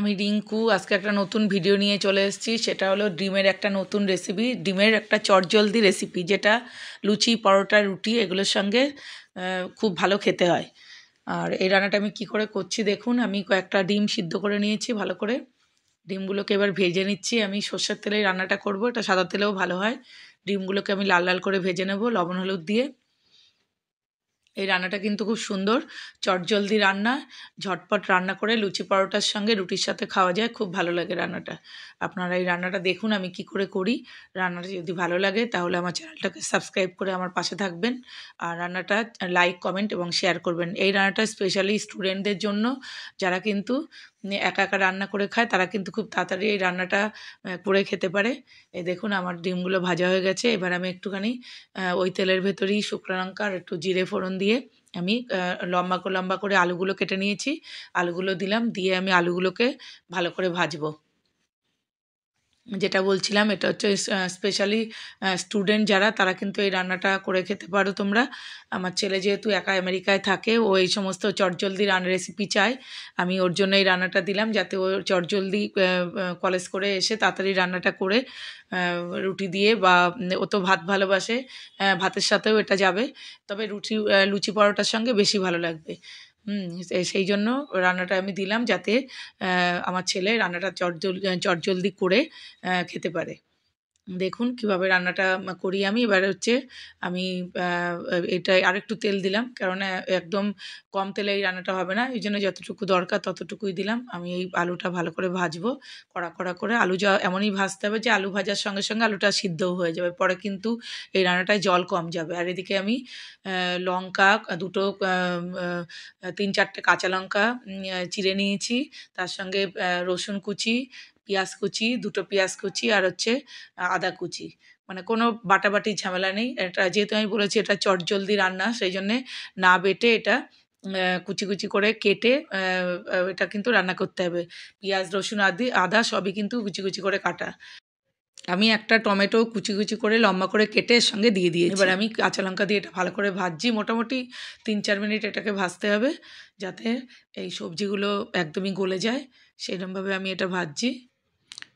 আমি রিঙ্কু আজকে একটা নতুন ভিডিও নিয়ে চলে এসেছি। সেটা হলো ডিমের একটা নতুন রেসিপি, ডিমের একটা চটজলদি রেসিপি, যেটা লুচি, পরোটা, রুটি এগুলোর সঙ্গে খুব ভালো খেতে হয়। আর এই রান্নাটা আমি কি করে করছি দেখুন। আমি কয়েকটা ডিম সিদ্ধ করে নিয়েছি ভালো করে। ডিমগুলোকে এবার ভেজে নিচ্ছি। আমি সর্ষের তেলেই রান্নাটা করব, এটা সাদা তেলেও ভালো হয়। ডিমগুলোকে আমি লাল লাল করে ভেজে নেব লবণ হলুদ দিয়ে। এই রান্নাটা কিন্তু খুব সুন্দর, চটজলদি রান্না, ঝটপট রান্না করে লুচি পরোটার সঙ্গে রুটির সাথে খাওয়া যায়, খুব ভালো লাগে রান্নাটা। আপনারা এই রান্নাটা দেখুন আমি কি করে করি। রান্নাটা যদি ভালো লাগে তাহলে আমার চ্যানেলটাকে সাবস্ক্রাইব করে আমার পাশে থাকবেন, আর রান্নাটা লাইক কমেন্ট এবং শেয়ার করবেন। এই রান্নাটা স্পেশালি স্টুডেন্টদের জন্য, যারা কিন্তু একা একা রান্না করে খায়, তারা কিন্তু খুব তাড়াতাড়ি এই রান্নাটা করে খেতে পারে। এই দেখুন আমার ডিমগুলো ভাজা হয়ে গেছে। এবার আমি একটুখানি ওই তেলের ভেতরেই শুকনো লঙ্কা আর একটু জিরে ফোড়ন দিয়ে আমি লম্বা লম্বা করে আলুগুলো কেটে নিয়েছি। আলুগুলো দিলাম, দিয়ে আমি আলুগুলোকে ভালো করে ভাজবো। যেটা বলছিলাম, এটা হচ্ছে স্পেশালি স্টুডেন্ট যারা, তারা কিন্তু এই রান্নাটা করে খেতে পারো তোমরা। আমার ছেলে যেহেতু একা আমেরিকায় থাকে, ও এই সমস্ত চটজলদি রেসিপি চায়। আমি ওর জন্য এই রান্নাটা দিলাম, যাতে ও চটজলদি কলেজ করে এসে তাড়াতাড়ি রান্নাটা করে রুটি দিয়ে, বা ও তো ভাত ভালোবাসে, ভাতের সাথেও এটা যাবে। তবে লুচি পরোটার সঙ্গে বেশি ভালো লাগবে। সেই জন্য রান্নাটা আমি দিলাম, যাতে আমার ছেলে রান্নাটা চটজলদি করে খেতে পারে। দেখুন কিভাবে রান্নাটা করি আমি। এবার হচ্ছে আমি এটায় আরেকটু তেল দিলাম, কারণ একদম কম তেলে এই রান্নাটা হবে না, এই জন্য যতটুকু দরকার ততটুকুই দিলাম। আমি এই আলুটা ভালো করে ভাজবো, কড়া কড়া করে। আলু এমনই ভাজতে হবে যে আলু ভাজার সঙ্গে সঙ্গে আলুটা সিদ্ধও হয়ে যাবে, পরে কিন্তু এই রান্নাটায় জল কম যাবে। আর এদিকে আমি লঙ্কা দুটো, 3-4টে কাঁচা লঙ্কা চিড়ে নিয়েছি, তার সঙ্গে রসুন কুচি, পেঁয়াজ কুচি, 2টো পেঁয়াজ কুচি, আর হচ্ছে আদা কুচি। মানে কোনো বাটাবাটির ঝামেলা নেই। এটা যেহেতু আমি বলেছি এটা চটজলদি রান্না, সেই জন্যে না বেটে এটা কুচি কুচি করে কেটে এটা কিন্তু রান্না করতে হবে। পেঁয়াজ, রসুন, আদা সবই কিন্তু কুচি কুচি করে কাটা। আমি একটা টমেটো কুচি কুচি করে লম্বা করে কেটে এর সঙ্গে দিয়ে দিয়েছি। এবার আমি কাঁচা লঙ্কা দিয়ে এটা ভালো করে ভাজছি, মোটামুটি 3-4 মিনিট এটাকে ভাজতে হবে, যাতে এই সবজিগুলো একদমই গলে যায়। সেরকমভাবে আমি এটা ভাজছি।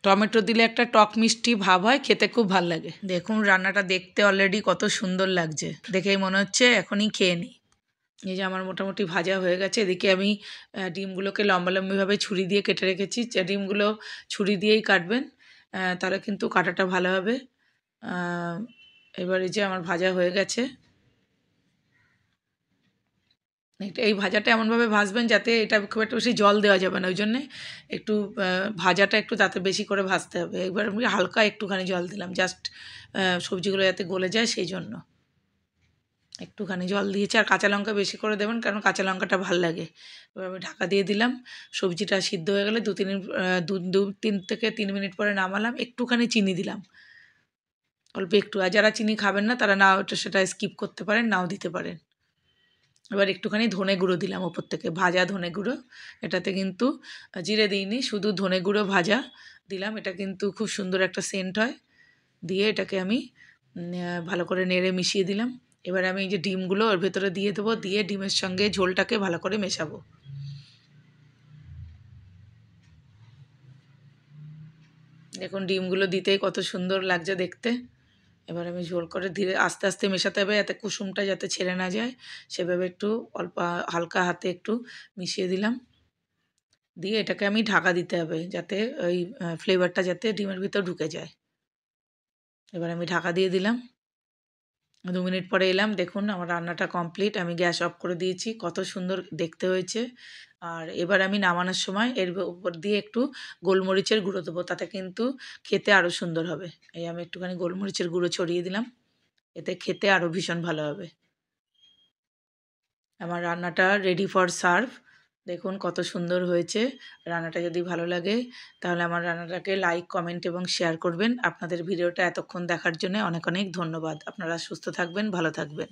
টমেটো দিলে একটা টক মিষ্টি ভাব হয়, খেতে খুব ভাল লাগে। দেখুন রান্নাটা দেখতে অলরেডি কত সুন্দর লাগছে, দেখেই মনে হচ্ছে এখনই খেয়ে নিই। এই যে আমার মোটামুটি ভাজা হয়ে গেছে। এদিকে আমি ডিমগুলোকে লম্বা লম্বিভাবে ছুরি দিয়ে কেটে রেখেছি। ডিমগুলো ছুরি দিয়েই কাটবেন, তাহলে কিন্তু কাটাটা ভালো হবে। এবার এই যে আমার ভাজা হয়ে গেছে। এই ভাজাটা এমনভাবে ভাজবেন যাতে এটা খুব একটা বেশি জল দেওয়া যাবে না, ওই জন্যে একটু ভাজাটা একটু তাতে বেশি করে ভাজতে হবে। এবার আমি হালকা একটুখানি জল দিলাম, জাস্ট সবজিগুলো যাতে গলে যায় সেই জন্য একটুখানি জল দিয়েছি। আর কাঁচা লঙ্কা বেশি করে দেবেন, কারণ কাঁচা লঙ্কাটা ভাল লাগে। এবার আমি ঢাকা দিয়ে দিলাম। সবজিটা সিদ্ধ হয়ে গেলে 2-3 থেকে 3 মিনিট পরে নামালাম। একটুখানি চিনি দিলাম, অল্প একটু। আর যারা চিনি খাবেন না তারা না ওটা সেটা স্কিপ করতে পারেন, নাও দিতে পারেন। এবার একটুখানি ধনে গুঁড়ো দিলাম ওপর থেকে, ভাজা ধনে গুঁড়ো। এটাতে কিন্তু জিরে দিইনি, শুধু ধনে গুঁড়ো ভাজা দিলাম। এটা কিন্তু খুব সুন্দর একটা সেন্ট হয়। দিয়ে এটাকে আমি ভালো করে নেড়ে মিশিয়ে দিলাম। এবার আমি এই যে ডিমগুলো ওর ভেতরে দিয়ে দেবো, দিয়ে ডিমের সঙ্গে ঝোলটাকে ভালো করে মেশাবো। দেখুন ডিমগুলো দিতেই কত সুন্দর লাগছে দেখতে। এবার আমি ঝোল করে ধীরে আস্তে আস্তে মেশাতে হবে, যাতে কুসুমটা যাতে ছেড়ে না যায়, সেভাবে একটু অল্প হালকা হাতে একটু মিশিয়ে দিলাম। দিয়ে এটাকে আমি ঢাকা দিতে হবে, যাতে ওই ফ্লেভারটা যাতে ডিমের ভিতর ঢুকে যায়। এবার আমি ঢাকা দিয়ে দিলাম। 2 মিনিট পরে এলাম, দেখুন আমার রান্নাটা কমপ্লিট। আমি গ্যাস অফ করে দিয়েছি, কত সুন্দর দেখতে হয়েছে। আর এবার আমি নামানোর সময় এর উপর দিয়ে একটু গোলমরিচের গুঁড়ো দেবো, তাতে কিন্তু খেতে আরও সুন্দর হবে। এই আমি একটুখানি গোলমরিচের গুঁড়ো ছড়িয়ে দিলাম, এতে খেতে আরও ভীষণ ভালো হবে। আমার রান্নাটা রেডি ফর সার্ভ। দেখুন কত সুন্দর হয়েছে। রান্নাটা যদি ভালো লাগে তাহলে আমার রান্নাটাকে লাইক কমেন্ট এবং শেয়ার করবেন। আপনাদের ভিডিওটা এতক্ষণ দেখার জন্য অনেক অনেক ধন্যবাদ। আপনারা সুস্থ থাকবেন, ভালো থাকবেন।